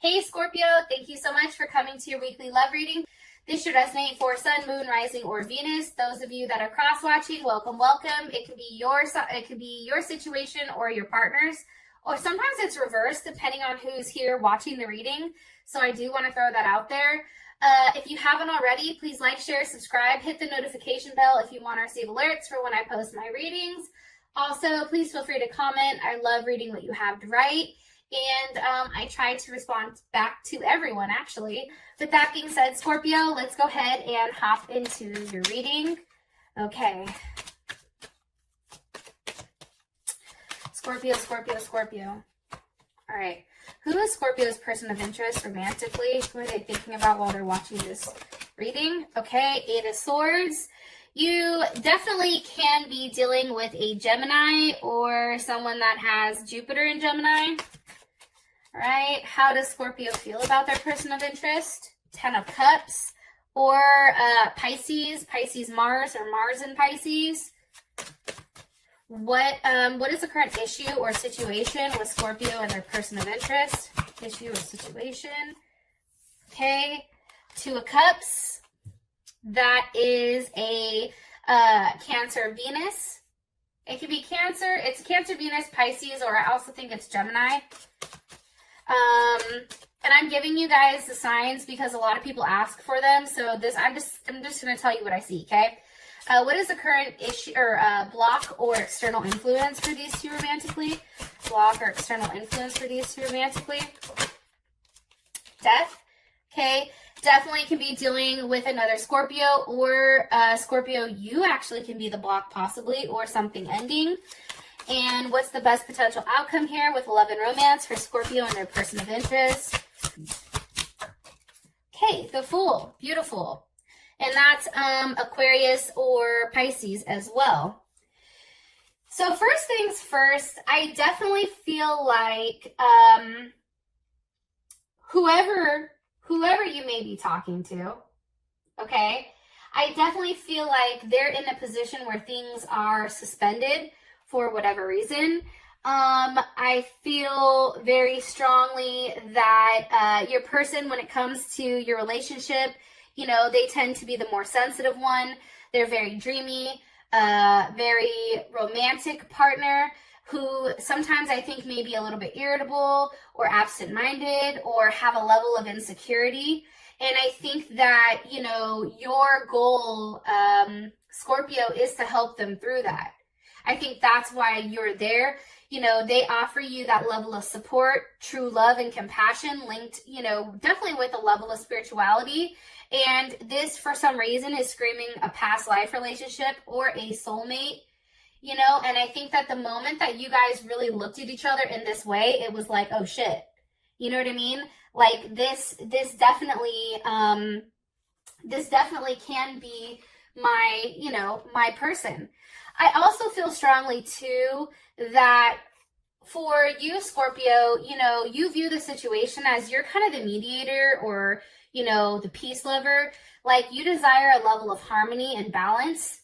Hey Scorpio, thank you so much for coming to your weekly love reading. This should resonate for Sun, Moon, Rising, or Venus. Those of you that are cross-watching, welcome, welcome. It could be your situation or your partner's, or sometimes it's reversed depending on who's here watching the reading. So I do want to throw that out there. If you haven't already, please like, share, subscribe, hit the notification bell if you want to receive alerts for when I post my readings. Also, please feel free to comment. I love reading what you have to write. And I try to respond back to everyone, actually. With that being said, Scorpio, let's go ahead and hop into your reading. Okay. Scorpio, Scorpio, Scorpio. All right. Who is Scorpio's person of interest romantically? Who are they thinking about while they're watching this reading? Okay, Eight of Swords. You definitely can be dealing with a Gemini or someone that has Jupiter in Gemini. All right, how does Scorpio feel about their person of interest? Ten of Cups or Pisces, Mars, or Mars in Pisces. What is the current issue or situation with Scorpio and their person of interest? Issue or situation. Okay, Two of Cups. That is a Cancer Venus. It could be Cancer. It's Cancer Venus, Pisces, or I also think it's Gemini. And I'm giving you guys the signs because a lot of people ask for them. So this, I'm just going to tell you what I see, okay? What is the current issue or block or external influence for these two romantically? Block or external influence for these two romantically? Death. Okay. Definitely can be dealing with another Scorpio, or Scorpio, you actually can be the block possibly, or something ending. And what's the best potential outcome here with love and romance for Scorpio and their person of interest? Okay, the Fool. Beautiful. And that's Aquarius or Pisces as well. So first things first, I definitely feel like whoever you may be talking to, okay, I definitely feel like they're in a position where things are suspended for whatever reason. I feel very strongly that your person, when it comes to your relationship, you know, they tend to be the more sensitive one. They're very dreamy, very romantic partner who sometimes I think may be a little bit irritable or absent-minded or have a level of insecurity. And I think that, you know, your goal, Scorpio, is to help them through that. I think that's why you're there. You know, they offer you that level of support, true love and compassion linked, you know, definitely with a level of spirituality. And this, for some reason, is screaming a past life relationship or a soulmate, you know. And I think that the moment that you guys really looked at each other in this way, it was like, oh shit. You know what I mean? Like this definitely can be my, you know, my person. I also feel strongly too that for you, Scorpio, you know, you view the situation as you're kind of the mediator or, you know, the peace lover. Like you desire a level of harmony and balance,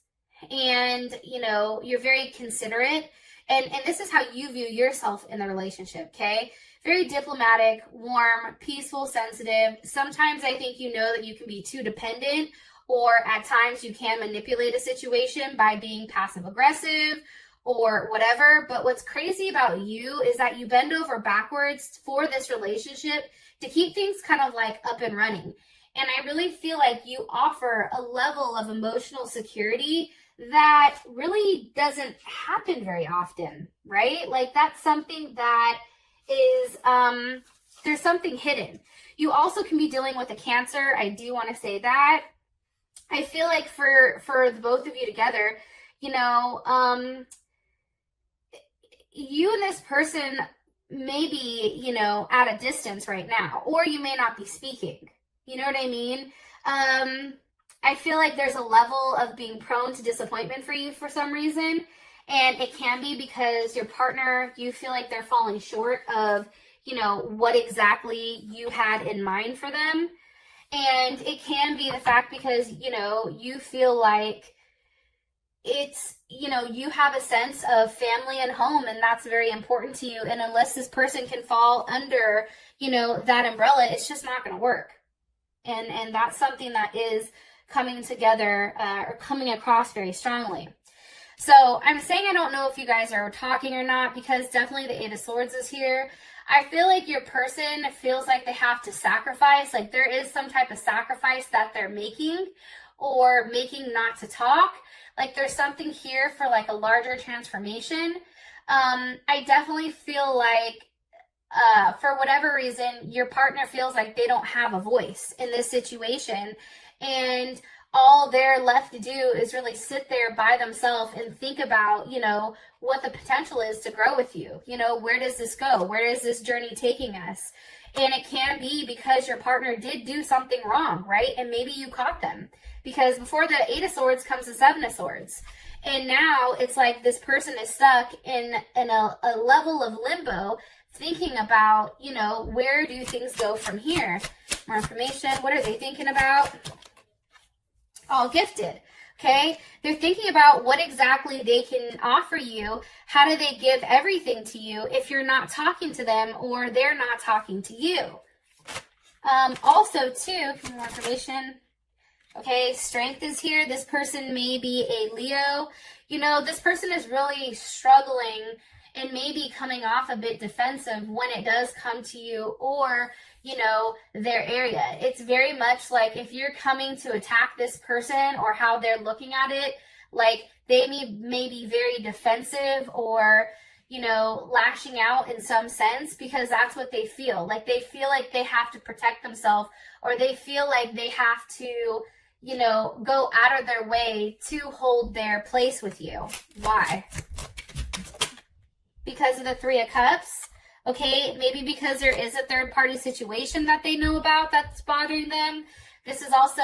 and, you know, you're very considerate. And this is how you view yourself in the relationship, okay? Very diplomatic, warm, peaceful, sensitive. Sometimes I think you know that you can be too dependent, or at times you can manipulate a situation by being passive aggressive or whatever. But what's crazy about you is that you bend over backwards for this relationship to keep things kind of like up and running. And I really feel like you offer a level of emotional security that really doesn't happen very often, right? Like that's something that is, there's something hidden. You also can be dealing with a Cancer. I do want to say that. I feel like for the both of you together, you know, you and this person may be, you know, at a distance right now, or you may not be speaking. You know what I mean? I feel like there's a level of being prone to disappointment for you for some reason. And it can be because your partner, you feel like they're falling short of, you know, what exactly you had in mind for them. And it can be the fact because, you know, you feel like it's, you know, you have a sense of family and home, and that's very important to you. And unless this person can fall under, you know, that umbrella, it's just not going to work. And that's something that is coming together or coming across very strongly. So I'm saying I don't know if you guys are talking or not, because definitely the Eight of Swords is here. I feel like your person feels like they have to sacrifice, like there is some type of sacrifice that they're making or making not to talk. Like there's something here for like a larger transformation. I definitely feel like for whatever reason, your partner feels like they don't have a voice in this situation, and all they're left to do is really sit there by themselves and think about, you know, what the potential is to grow with you. You know, where does this go? Where is this journey taking us? And it can be because your partner did do something wrong, right? And maybe you caught them, because before the Eight of Swords comes the Seven of Swords. And now it's like this person is stuck in a level of limbo, thinking about, you know, where do things go from here? More information. What are they thinking about? All gifted. Okay, they're thinking about what exactly they can offer you. How do they give everything to you if you're not talking to them or they're not talking to you? Also, too, more information. Okay, strength is here. This person may be a Leo. You know, this person is really struggling and maybe coming off a bit defensive when it does come to you or, you know, their area. It's very much like if you're coming to attack this person or how they're looking at it, like they may be very defensive or, you know, lashing out in some sense, because that's what they feel. Like they feel like they have to protect themselves, or they feel like they have to, you know, go out of their way to hold their place with you. Why? Because of the Three of Cups. Okay, maybe because there is a third-party situation that they know about that's bothering them. This is also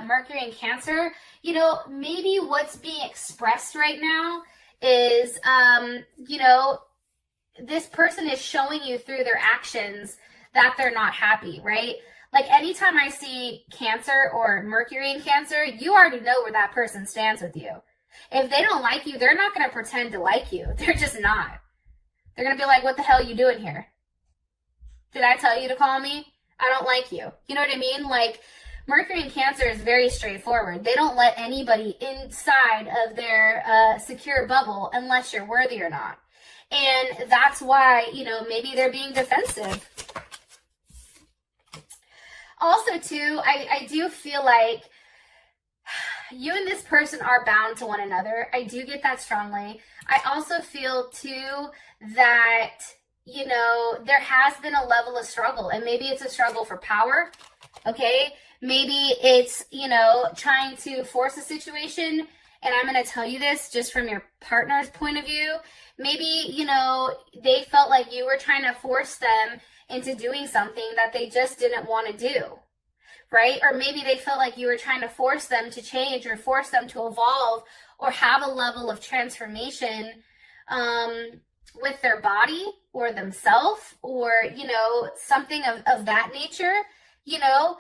Mercury and Cancer. You know, maybe what's being expressed right now is, you know, this person is showing you through their actions that they're not happy, right? Like anytime I see Cancer or Mercury in Cancer, you already know where that person stands with you. If they don't like you, they're not going to pretend to like you. They're just not. They're going to be like, what the hell are you doing here? Did I tell you to call me? I don't like you. You know what I mean? Like, Mercury in Cancer is very straightforward. They don't let anybody inside of their secure bubble unless you're worthy or not. And that's why, you know, maybe they're being defensive. Also, too, I do feel like you and this person are bound to one another. I do get that strongly. I also feel, too, that, you know, there has been a level of struggle, and maybe it's a struggle for power, okay? Maybe it's, you know, trying to force a situation, and I'm going to tell you this just from your partner's point of view. Maybe, you know, they felt like you were trying to force them into doing something that they just didn't want to do, right? Or maybe they felt like you were trying to force them to change or force them to evolve or have a level of transformation with their body or themselves, or, you know, something of that nature. You know,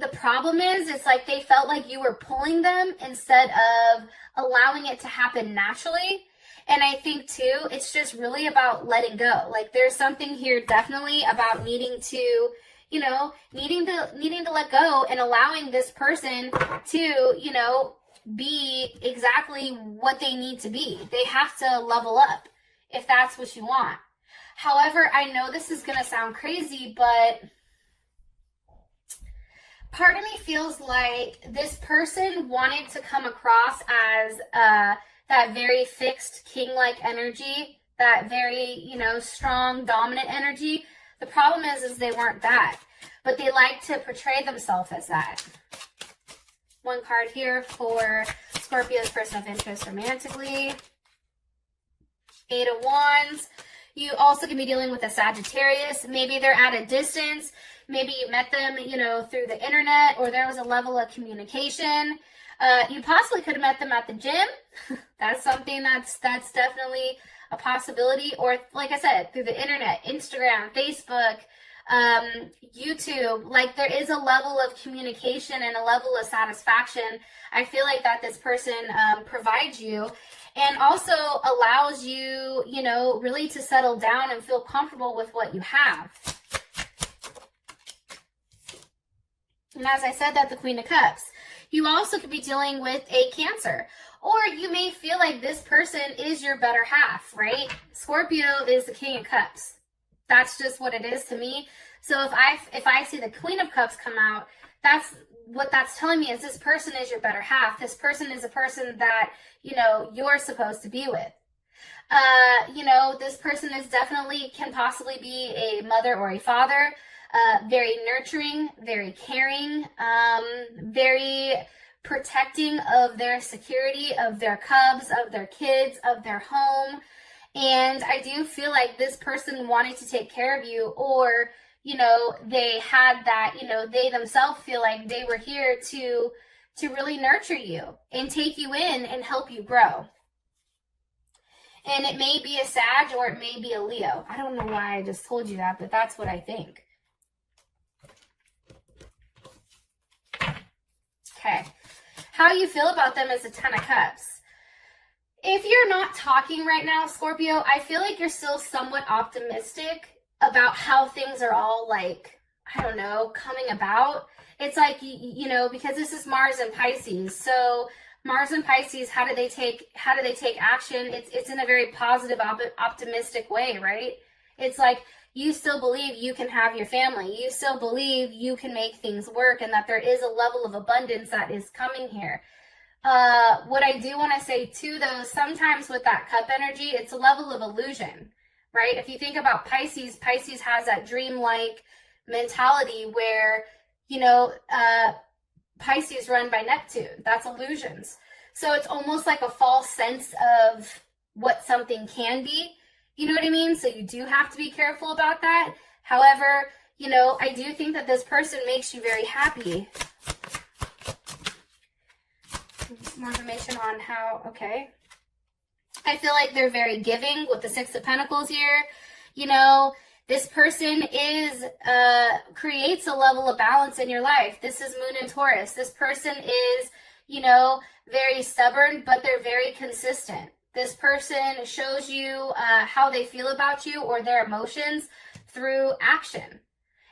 the problem is, it's like they felt like you were pulling them instead of allowing it to happen naturally. And I think, too, it's just really about letting go. Like, there's something here definitely about needing to, you know, needing to let go and allowing this person to, you know, be exactly what they need to be. They have to level up if that's what you want. However, I know this is going to sound crazy, but part of me feels like this person wanted to come across as that very fixed king-like energy, that very, you know, strong, dominant energy. The problem is they weren't that, but they like to portray themselves as that. One card here for Scorpio's person of interest romantically. Eight of Wands. You also can be dealing with a Sagittarius. Maybe they're at a distance. Maybe you met them, you know, through the internet, or there was a level of communication. You possibly could have met them at the gym. That's something that's definitely a possibility. Or, like I said, through the internet, Instagram, Facebook, YouTube. Like, there is a level of communication and a level of satisfaction I feel like that this person provides you. and also allows you, you know, really to settle down and feel comfortable with what you have. And as I said, that's the Queen of Cups. You also could be dealing with a Cancer, or you may feel like this person is your better half, right? Scorpio is the King of Cups. That's just what it is to me. So if I see the Queen of Cups come out, that's what that's telling me, is this person is your better half. This person is a person that, you know, you're supposed to be with. You know, this person is definitely, can possibly be a mother or a father. Very nurturing, very caring, very protecting of their security, of their cubs, of their kids, of their home. And I do feel like this person wanted to take care of you, or, you know, they had that, you know, they themselves feel like they were here to really nurture you and take you in and help you grow. And it may be a Sag or it may be a Leo. I don't know why I just told you that, but that's what I think. Okay. How you feel about them is a Ten of Cups. If you're not talking right now, Scorpio, I feel like you're still somewhat optimistic about how things are all, like, I don't know, coming about. It's like, you know, because this is Mars and Pisces. So Mars and Pisces, how do they take action? It's in a very positive, optimistic way, right? It's like, you still believe you can have your family. You still believe you can make things work, and that there is a level of abundance that is coming here. What I do want to say too, though, sometimes with that cup energy, it's a level of illusion, right? If you think about Pisces, Pisces has that dreamlike mentality where, you know, Pisces run by Neptune. That's illusions. So it's almost like a false sense of what something can be. You know what I mean? So you do have to be careful about that. However, you know, I do think that this person makes you very happy. More information on how, okay. I feel like they're very giving with the Six of Pentacles here. You know, this person creates a level of balance in your life. This is Moon and Taurus. This person is, you know, very stubborn, but they're very consistent. This person shows you how they feel about you or their emotions through action.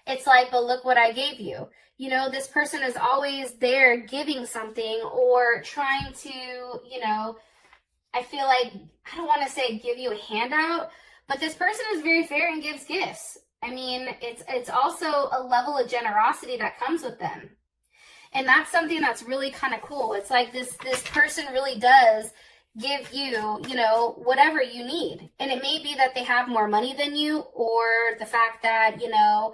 It's like, but look what I gave you. You know, this person is always there giving something or trying to, you know, I feel like, I don't want to say give you a handout, but this person is very fair and gives gifts. I mean, it's also a level of generosity that comes with them. And that's something that's really kind of cool. It's like this person really does give you, you know, whatever you need. And it may be that they have more money than you, or the fact that, you know,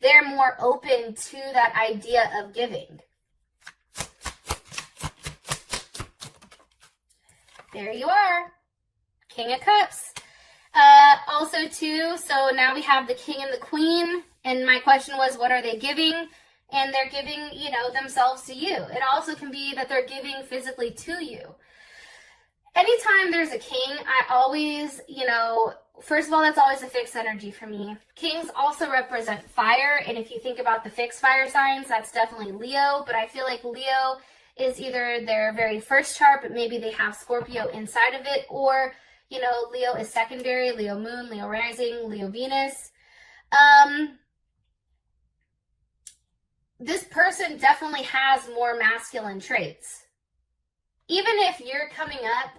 they're more open to that idea of giving. There you are. King of Cups. Also too, so now we have the King and the Queen. And my question was, what are they giving? And they're giving, you know, themselves to you. It also can be that they're giving physically to you. Anytime there's a king, I always, you know, first of all, that's always a fixed energy for me. Kings also represent fire. And if you think about the fixed fire signs, that's definitely Leo. But I feel like Leo is either their very first chart, but maybe they have Scorpio inside of it. Or, you know, Leo is secondary, Leo moon, Leo rising, Leo Venus. This person definitely has more masculine traits. Even if you're coming up,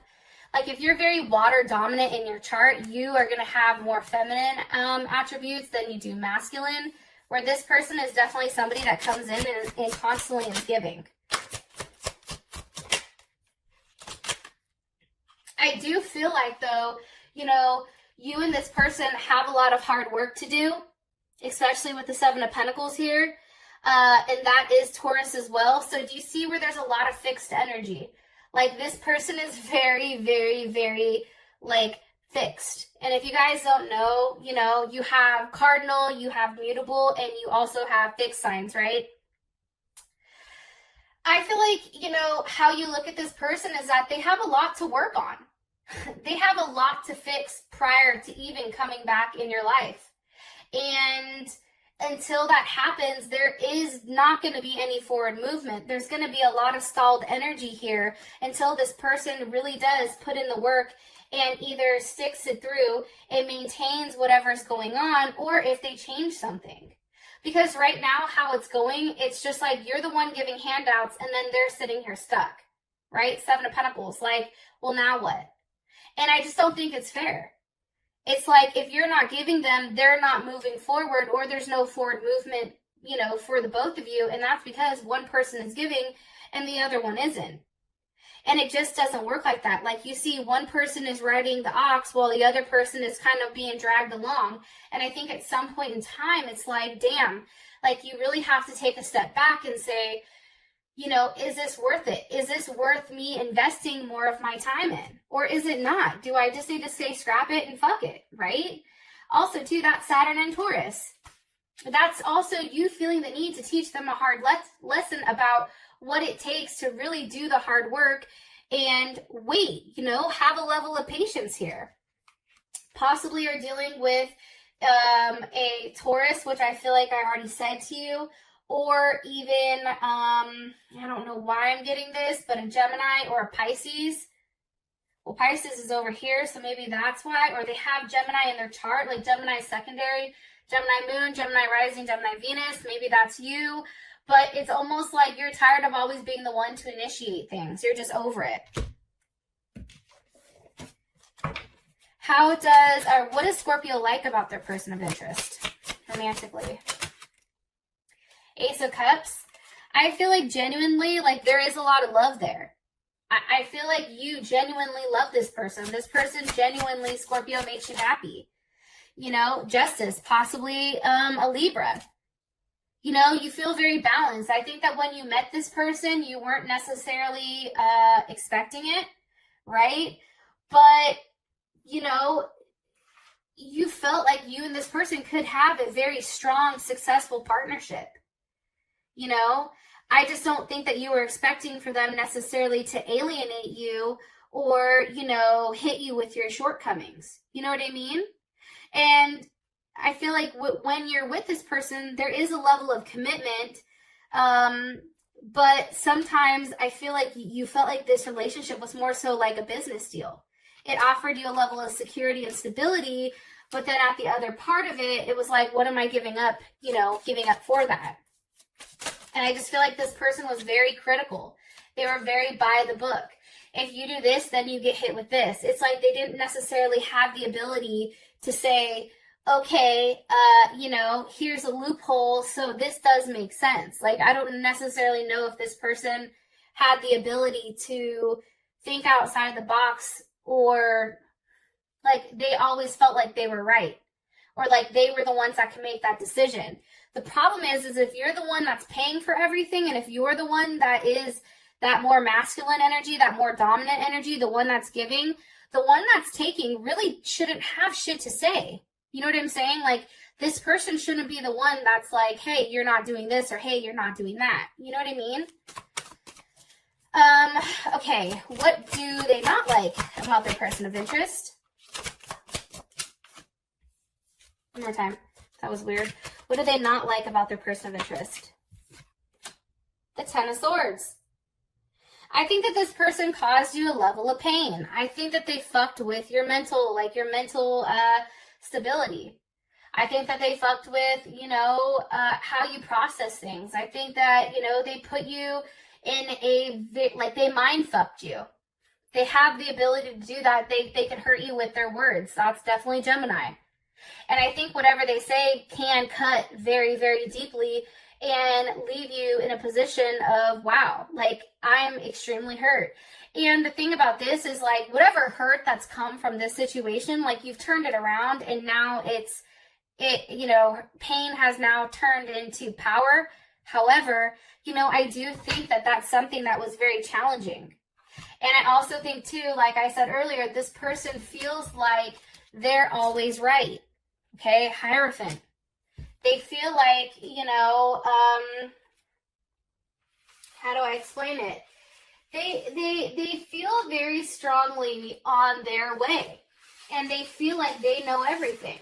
like if you're very water dominant in your chart, you are going to have more feminine attributes than you do masculine, where this person is definitely somebody that comes in and constantly is giving. I do feel like, though, you know, you and this person have a lot of hard work to do, especially with the Seven of Pentacles here. And that is Taurus as well. So do you see where there's a lot of fixed energy? Like this person is very, very, very like fixed. And if you guys don't know, you know, you have cardinal, you have mutable, and you also have fixed signs, right? I feel like, you know, how you look at this person is that they have a lot to work on. They have a lot to fix prior to even coming back in your life. And until that happens, there is not going to be any forward movement. There's going to be a lot of stalled energy here until this person really does put in the work and either sticks it through and maintains whatever's going on, or if they change something. Because right now, how it's going, it's just like you're the one giving handouts and then they're sitting here stuck, right? Seven of Pentacles, like, well, now what? And I just don't think it's fair. It's like if you're not giving them, they're not moving forward, or there's no forward movement, you know, for the both of you. And that's because one person is giving and the other one isn't. And it just doesn't work like that. Like you see one person is riding the ox while the other person is kind of being dragged along. And I think at some point in time, it's like, damn, like you really have to take a step back and say, you know, is this worth it? Is this worth me investing more of my time in? Or is it not? Do I just need to say scrap it and fuck it, right? Also, too, that's Saturn and Taurus. That's also you feeling the need to teach them a hard lesson about what it takes to really do the hard work and wait, you know, have a level of patience here. Possibly you're dealing with a Taurus, which I feel like I already said to you, or even, I don't know why I'm getting this, but a Gemini or a Pisces. Well, Pisces is over here, so maybe that's why. Or they have Gemini in their chart, like Gemini secondary, Gemini moon, Gemini rising, Gemini Venus. Maybe that's you. But it's almost like you're tired of always being the one to initiate things. You're just over it. What does Scorpio like about their person of interest romantically? Ace of Cups. I feel like genuinely, like there is a lot of love there. I feel like you genuinely love this person. This person genuinely, Scorpio, makes you happy. You know, Justice, possibly a Libra. You know, you feel very balanced. I think that when you met this person, you weren't necessarily expecting it, right? But, you know, you felt like you and this person could have a very strong, successful partnership. You know, I just don't think that you were expecting for them necessarily to alienate you or, you know, hit you with your shortcomings. You know what I mean? And I feel like when you're with this person, there is a level of commitment. But sometimes I feel like you felt like this relationship was more so like a business deal. It offered you a level of security and stability, but then at the other part of it, it was like, what am I giving up, you know, giving up for that? And I just feel like this person was very critical. They were very by the book. If you do this, then you get hit with this. It's like they didn't necessarily have the ability to say, okay, you know, here's a loophole, so this does make sense. Like, I don't necessarily know if this person had the ability to think outside the box, or like they always felt like they were right, or like they were the ones that can make that decision. The problem is if you're the one that's paying for everything, and if you're the one that is that more masculine energy, that more dominant energy, the one that's giving, the one that's taking really shouldn't have shit to say. You know what I'm saying? Like, this person shouldn't be the one that's like, hey, you're not doing this, or hey, you're not doing that. You know what I mean? Okay, what do they not like about their person of interest? One more time. That was weird. What do they not like about their person of interest? The Ten of Swords. I think that this person caused you a level of pain. I think that they fucked with your mental, stability. I think that they fucked with, you know, how you process things. I think that, you know, they put you in they mind fucked you. They have the ability to do that. They can hurt you with their words. That's definitely Gemini. And I think whatever they say can cut very, very deeply and leave you in a position of, wow, like, I'm extremely hurt. And the thing about this is, like, whatever hurt that's come from this situation, like, you've turned it around, and now you know, pain has now turned into power. However, you know, I do think that that's something that was very challenging. And I also think, too, like I said earlier, this person feels like they're always right. Okay, Hierophant. They feel like, you know, how do I explain it? They feel very strongly on their way, and they feel like they know everything.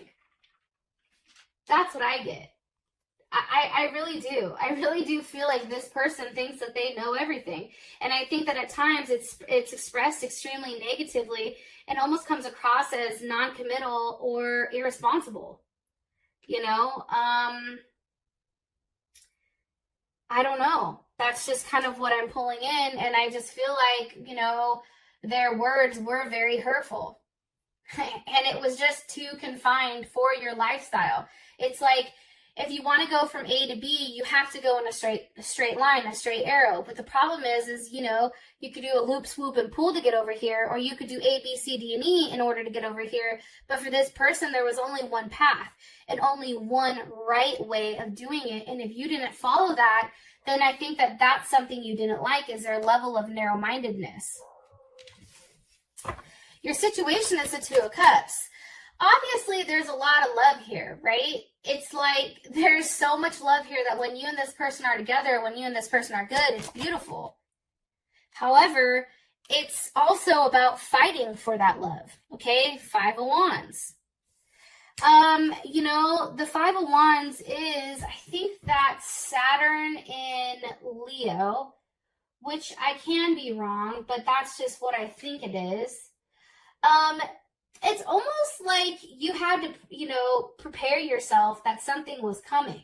That's what I get. I really do. I really do feel like this person thinks that they know everything. And I think that at times it's expressed extremely negatively and almost comes across as non-committal or irresponsible. You know, I don't know. That's just kind of what I'm pulling in. And I just feel like, you know, their words were very hurtful. And it was just too confined for your lifestyle. It's like, if you want to go from A to B, you have to go in a straight line, a straight arrow. But the problem is, you know, you could do a loop, swoop, and pull to get over here, or you could do A, B, C, D, and E in order to get over here. But for this person, there was only one path and only one right way of doing it. And if you didn't follow that, then I think that that's something you didn't like, is their level of narrow-mindedness. Your situation is the Two of Cups. Obviously, there's a lot of love here, right? It's like there's so much love here that when you and this person are together, when you and this person are good, it's beautiful. However, it's also about fighting for that love, okay? Five of Wands. You know, the Five of Wands is, I think that's Saturn in Leo, which I can be wrong, but that's just what I think it is. It's almost like you had to, you know, prepare yourself that something was coming,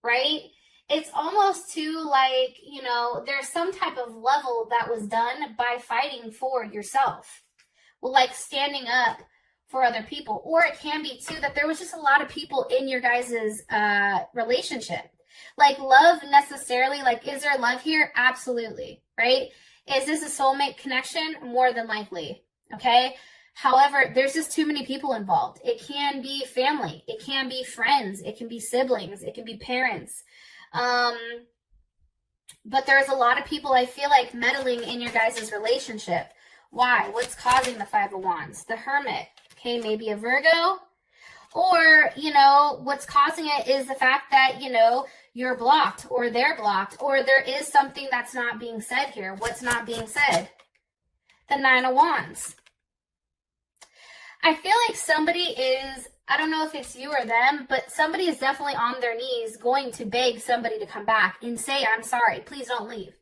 right? It's almost too like, you know, there's some type of level that was done by fighting for yourself. Well, like standing up for other people. Or it can be too that there was just a lot of people in your guys' relationship. Like love necessarily, like is there love here? Absolutely, right? Is this a soulmate connection? More than likely, okay? However, there's just too many people involved. It can be family. It can be friends. It can be siblings. It can be parents. But there's a lot of people, I feel like, meddling in your guys' relationship. Why? What's causing the Five of Wands? The Hermit. Okay, maybe a Virgo. Or, you know, what's causing it is the fact that, you know, you're blocked or they're blocked or there is something that's not being said here. What's not being said? The Nine of Wands. I feel like somebody is, I don't know if it's you or them, but somebody is definitely on their knees going to beg somebody to come back and say, I'm sorry, please don't leave.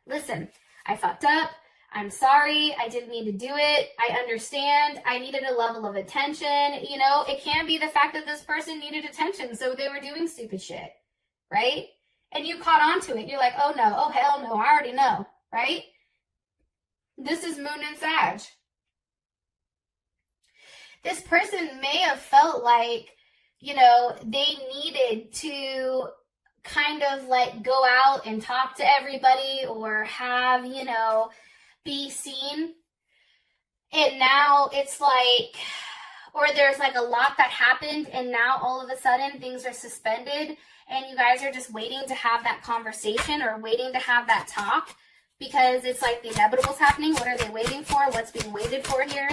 Listen, I fucked up. I'm sorry. I didn't mean to do it. I understand. I needed a level of attention. You know, it can be the fact that this person needed attention, so they were doing stupid shit, right? And you caught on to it. You're like, oh no, oh hell no, I already know, right? This is Moon and Sag. This person may have felt like, you know, they needed to kind of like go out and talk to everybody or have, you know, be seen. And now it's like, or there's like a lot that happened and now all of a sudden things are suspended and you guys are just waiting to have that conversation or waiting to have that talk because it's like the inevitable's happening. What are they waiting for? What's being waited for here?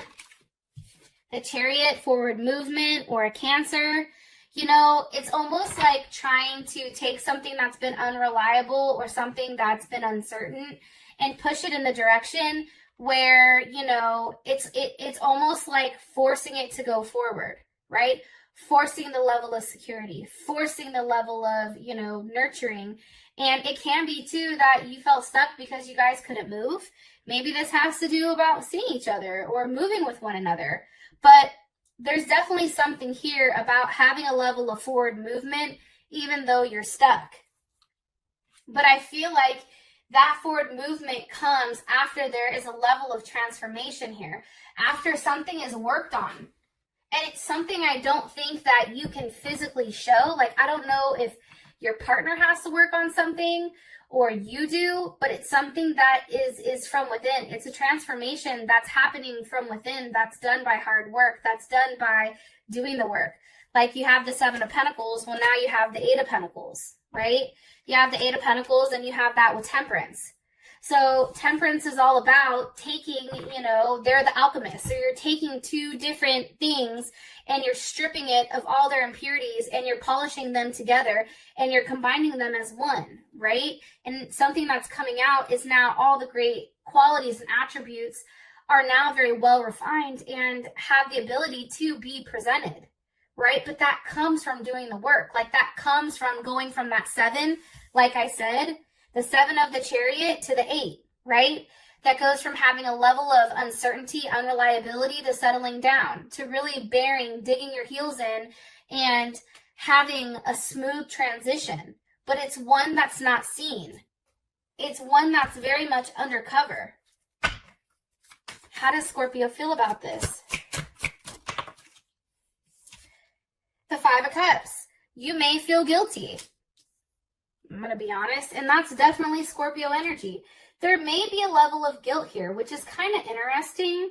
The Chariot, forward movement, or a Cancer. You know, it's almost like trying to take something that's been unreliable or something that's been uncertain and push it in the direction where, you know, it's almost like forcing it to go forward, right? Forcing the level of security, forcing the level of, you know, nurturing. And it can be too that you felt stuck because you guys couldn't move. Maybe this has to do about seeing each other or moving with one another. But there's definitely something here about having a level of forward movement, even though you're stuck. But I feel like that forward movement comes after there is a level of transformation here, after something is worked on. And it's something I don't think that you can physically show. Like, I don't know if your partner has to work on something or you do, but it's something that is from within. It's a transformation that's happening from within, that's done by hard work, that's done by doing the work. Like you have the Seven of Pentacles, well now you have the Eight of Pentacles, right? You have the Eight of Pentacles and you have that with Temperance. So Temperance is all about taking, you know, they're the alchemists. So you're taking two different things and you're stripping it of all their impurities and you're polishing them together and you're combining them as one, right? And something that's coming out is now all the great qualities and attributes are now very well refined and have the ability to be presented, right? But that comes from doing the work. Like that comes from going from that 7, like I said, the 7 of the chariot to the 8, right? That goes from having a level of uncertainty, unreliability to settling down, to really bearing, digging your heels in and having a smooth transition. But it's one that's not seen. It's one that's very much undercover. How does Scorpio feel about this? The 5 of Cups. You may feel guilty. I'm going to be honest. And that's definitely Scorpio energy. There may be a level of guilt here, which is kind of interesting.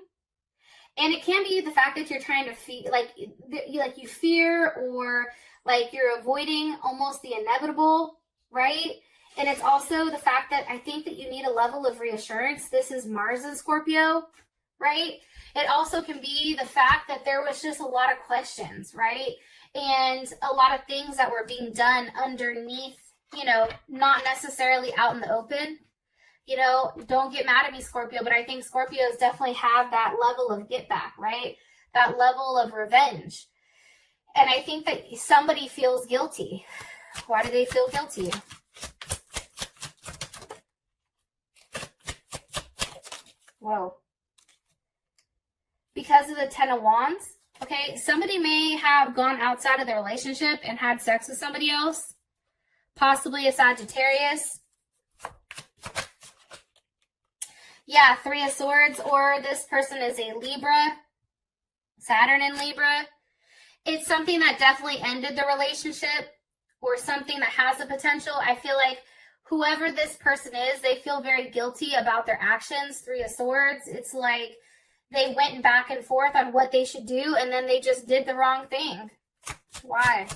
And it can be the fact that you're trying to feel like you fear, or like you're avoiding almost the inevitable, right? And it's also the fact that I think that you need a level of reassurance. This is Mars in Scorpio, right? It also can be the fact that there was just a lot of questions, right? And a lot of things that were being done underneath, you know, not necessarily out in the open. You know, don't get mad at me, Scorpio, but I think Scorpios definitely have that level of get back, right? That level of revenge. And I think that somebody feels guilty. Why do they feel guilty? Whoa. Because of the 10 of Wands. Okay, somebody may have gone outside of their relationship and had sex with somebody else. Possibly a Sagittarius. Yeah, 3 of Swords, or this person is a Libra, Saturn in Libra. It's something that definitely ended the relationship, or something that has the potential. I feel like whoever this person is, they feel very guilty about their actions. 3 of Swords, it's like they went back and forth on what they should do, and then they just did the wrong thing. Why?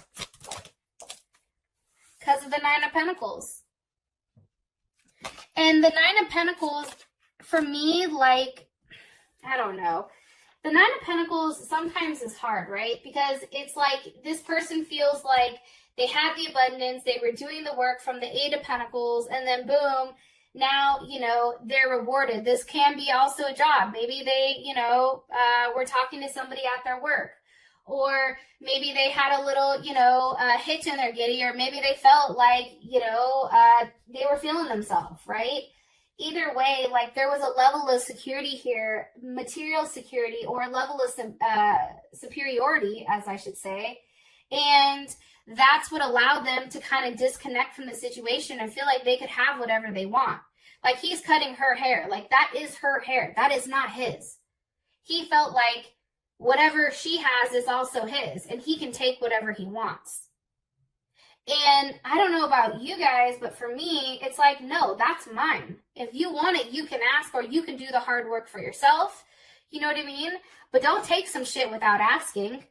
Because of the 9 of Pentacles. And the 9 of Pentacles, for me, like, I don't know. The 9 of Pentacles sometimes is hard, right? Because it's like this person feels like they had the abundance, they were doing the work from the 8 of Pentacles, and then boom, now, you know, they're rewarded. This can be also a job. Maybe they, you know, were talking to somebody at their work. Or maybe they had a little, you know, hitch in their giddy, or maybe they felt like, you know, they were feeling themselves, right? Either way, like there was a level of security here, material security, or a level of superiority, as I should say. And that's what allowed them to kind of disconnect from the situation and feel like they could have whatever they want. Like he's cutting her hair. Like that is her hair. That is not his. He felt like whatever she has is also his, and he can take whatever he wants. And I don't know about you guys, but for me, it's like, no, that's mine. If you want it, you can ask, or you can do the hard work for yourself. You know what I mean? But don't take some shit without asking.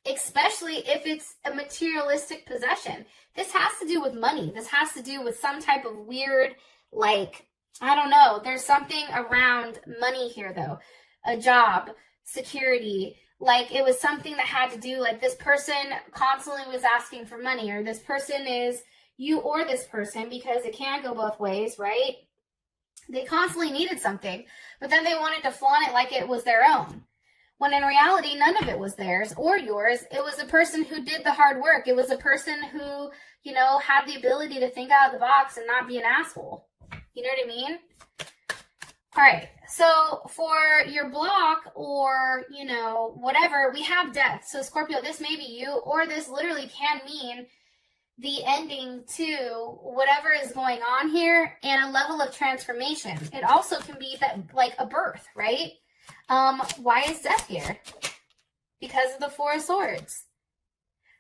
Especially if it's a materialistic possession. This has to do with money. This has to do with some type of weird, like, I don't know. There's something around money here, though. A job, security. Like, it was something that had to do, like, this person constantly was asking for money, or this person is you or this person, because it can go both ways, right? They constantly needed something, but then they wanted to flaunt it like it was their own. When in reality, none of it was theirs or yours. It was a person who did the hard work. It was a person who, you know, had the ability to think out of the box and not be an asshole. You know what I mean? All right. So for your block, or, you know, whatever, we have death. So Scorpio, this may be you, or this literally can mean the ending to whatever is going on here and a level of transformation. It also can be that, like, a birth, right? Why is death here? Because of the 4 of Swords,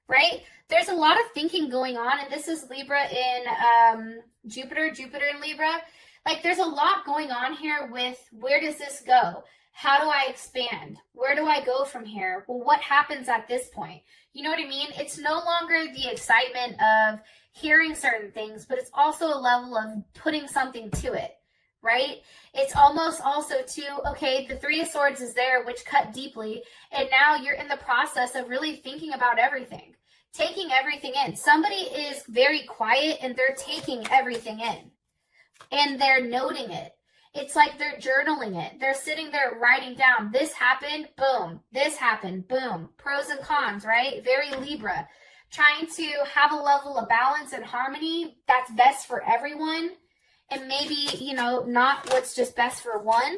right? There's a lot of thinking going on, and this is Libra in Jupiter in Libra. Like, there's a lot going on here with, where does this go? How do I expand? Where do I go from here? Well, what happens at this point? You know what I mean? It's no longer the excitement of hearing certain things, but it's also a level of putting something to it. Right? It's almost also okay, the 3 of Swords is there, which cut deeply, and now you're in the process of really thinking about everything, taking everything in. Somebody is very quiet, and they're taking everything in, and they're noting it, It's like they're journaling it. They're sitting there writing down, this happened, boom. This happened, boom. Pros and cons, right? Very Libra. Trying to have a level of balance and harmony that's best for everyone. And maybe, you know, not what's just best for one.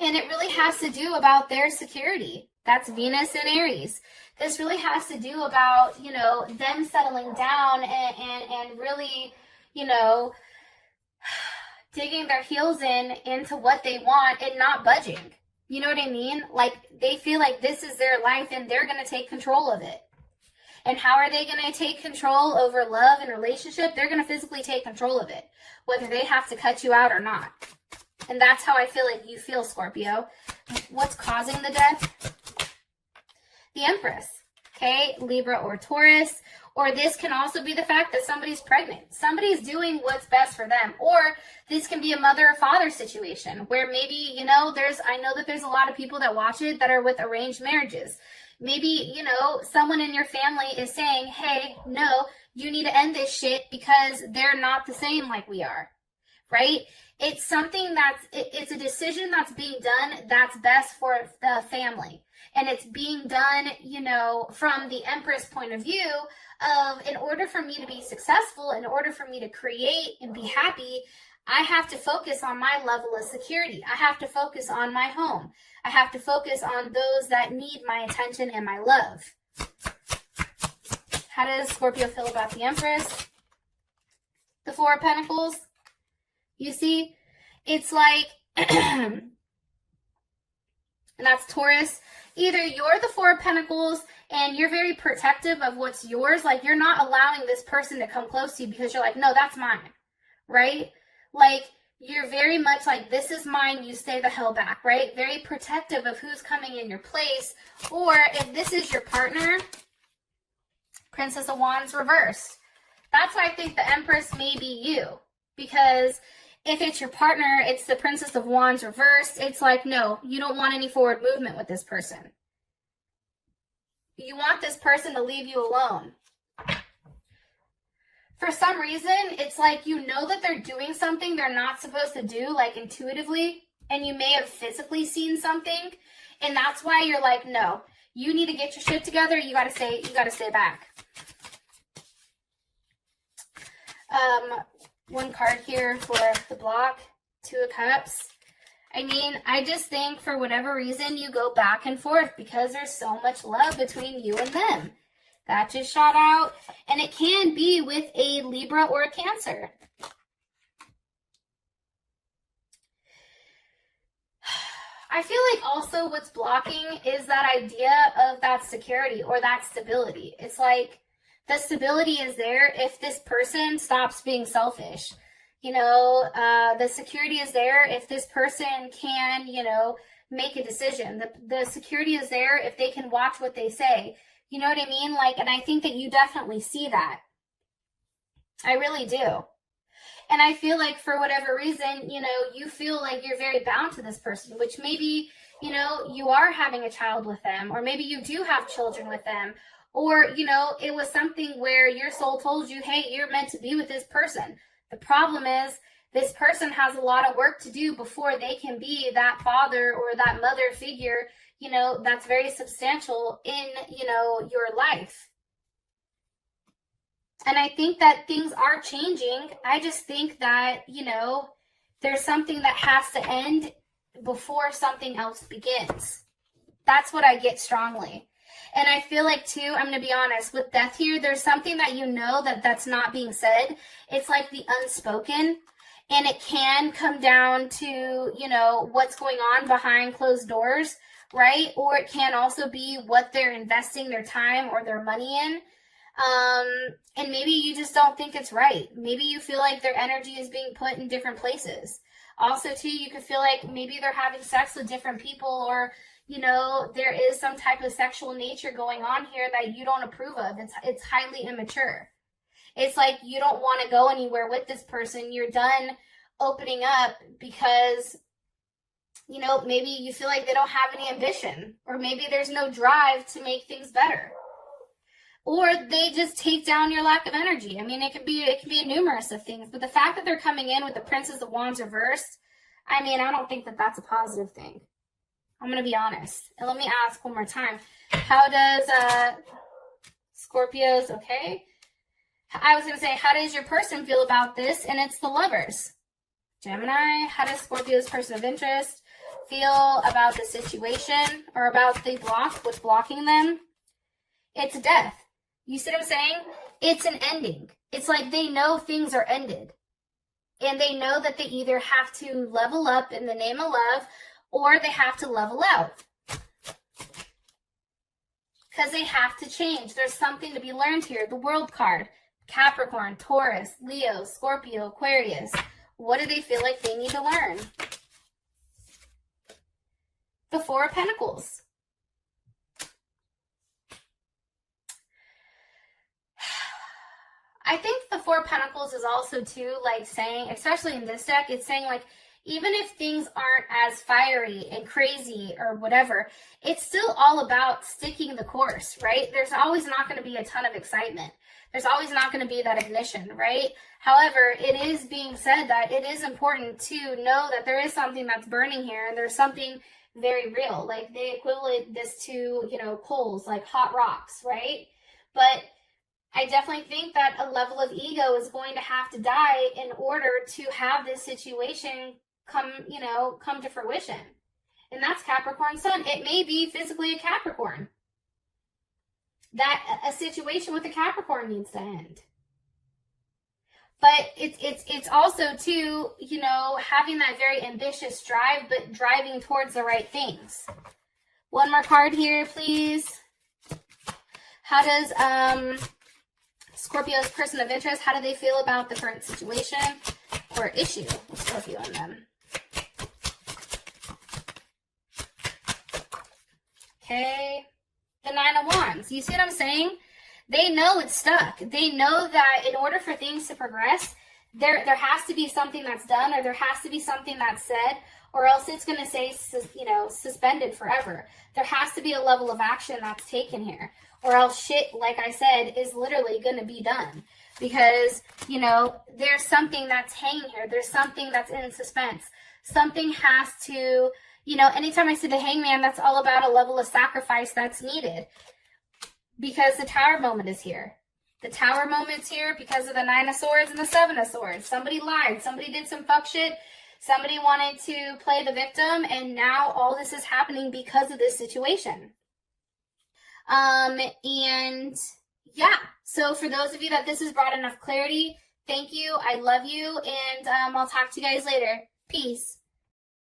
And it really has to do about their security. That's Venus and Aries. This really has to do about, you know, them settling down and really, you know, digging their heels into what they want and not budging. You know what I mean? Like, they feel like this is their life and they're going to take control of it. And how are they going to take control over love and relationship? They're going to physically take control of it, whether they have to cut you out or not. And that's how I feel like you feel, Scorpio. What's causing the death? The Empress, okay? Libra or Taurus. Or this can also be the fact that somebody's pregnant. Somebody's doing what's best for them. Or this can be a mother or father situation where maybe, you know, I know that there's a lot of people that watch it that are with arranged marriages. Maybe, you know, someone in your family is saying, hey, no, you need to end this shit because they're not the same like we are, right? It's something it's a decision that's being done that's best for the family. And it's being done, you know, from the Empress point of view of, in order for me to be successful, in order for me to create and be happy, I have to focus on my level of security. I have to focus on my home. I have to focus on those that need my attention and my love. How does Scorpio feel about the Empress? The Four of Pentacles. You see, it's like, and that's Taurus. Either you're the Four of Pentacles and you're very protective of what's yours. Like, you're not allowing this person to come close to you because you're like, no, that's mine, right? Like, you're very much like, this is mine, you stay the hell back, right? Very protective of who's coming in your place. Or if this is your partner, Princess of Wands reversed. That's why I think the Empress may be you. Because if it's your partner, it's the Princess of Wands reversed. It's like, no, you don't want any forward movement with this person. You want this person to leave you alone. For some reason, it's like you know that they're doing something they're not supposed to do, like intuitively, and you may have physically seen something, and that's why you're like, no, you need to get your shit together. You gotta stay back. One card here for the block, Two of Cups. I mean, I just think for whatever reason you go back and forth because there's so much love between you and them. That just shot out. And it can be with a Libra or a Cancer. I feel like also what's blocking is that idea of that security or that stability. It's like the stability is there if this person stops being selfish. You know, the security is there if this person can, you know, make a decision. The security is there if they can watch what they say. You know what I mean? Like, and I think that you definitely see that. I really do. And I feel like for whatever reason, you know, you feel like you're very bound to this person, which maybe, you know, you are having a child with them, or maybe you do have children with them, or, you know, it was something where your soul told you, hey, you're meant to be with this person. The problem is this person has a lot of work to do before they can be that father or that mother figure, you know, that's very substantial in, you know, your life. And I think that things are changing. I just think that, you know, there's something that has to end before something else begins. That's what I get strongly. And I feel like, too, I'm going to be honest, with death here, there's something that you know that's not being said. It's like the unspoken. And it can come down to, you know, what's going on behind closed doors, right? Or it can also be what they're investing their time or their money in. And maybe you just don't think it's right. Maybe you feel like their energy is being put in different places. Also, too, you could feel like maybe they're having sex with different people, or, you know, there is some type of sexual nature going on here that you don't approve of. It's highly immature. It's like you don't want to go anywhere with this person. You're done opening up because, you know, maybe you feel like they don't have any ambition, or maybe there's no drive to make things better. or they just take down your lack of energy. I mean, it can be a numerous of things, but the fact that they're coming in with the Princess of Wands reversed, I mean, I don't think that that's a positive thing. I'm going to be honest. And let me ask one more time. How does Scorpios, okay? I was going to say, how does your person feel about this? And it's the Lovers. Gemini, how does Scorpio's person of interest feel about the situation or about the block, what's blocking them? It's death. You see what I'm saying? It's an ending. It's like they know things are ended. And they know that they either have to level up in the name of love or they have to level out. Because they have to change. There's something to be learned here. The World card. Capricorn, Taurus, Leo, Scorpio, Aquarius. What do they feel like they need to learn? The Four of Pentacles. I think the Four of Pentacles is also too, like saying, especially in this deck, it's saying like, even if things aren't as fiery and crazy or whatever, it's still all about sticking the course, right? There's always not going to be a ton of excitement. There's always not going to be that ignition, right? However, it is being said that it is important to know that there is something that's burning here and there's something very real. Like they equivalent this to, you know, coals, like hot rocks, right? But I definitely think that a level of ego is going to have to die in order to have this situation come to fruition. And that's Capricorn Sun. It may be physically a Capricorn. That a situation with a Capricorn needs to end. But it's also too, you know, having that very ambitious drive, but driving towards the right things. One more card here, please. How does Scorpio's person of interest, how do they feel about the current situation or issue with Scorpio and them? Okay. The Nine of Wands. You see what I'm saying? They know it's stuck. They know that in order for things to progress, there has to be something that's done or there has to be something that's said or else it's going to say, you know, suspended forever. There has to be a level of action that's taken here or else shit, like I said, is literally going to be done because, you know, there's something that's hanging here. There's something that's in suspense. Something has to, you know, anytime I see the Hangman, that's all about a level of sacrifice that's needed because the Tower moment is here. The Tower moment's here because of the Nine of Swords and the Seven of Swords. Somebody lied. Somebody did some fuck shit. Somebody wanted to play the victim, and now all this is happening because of this situation. And yeah, so for those of you that this has brought enough clarity, thank you. I love you, and I'll talk to you guys later. Peace.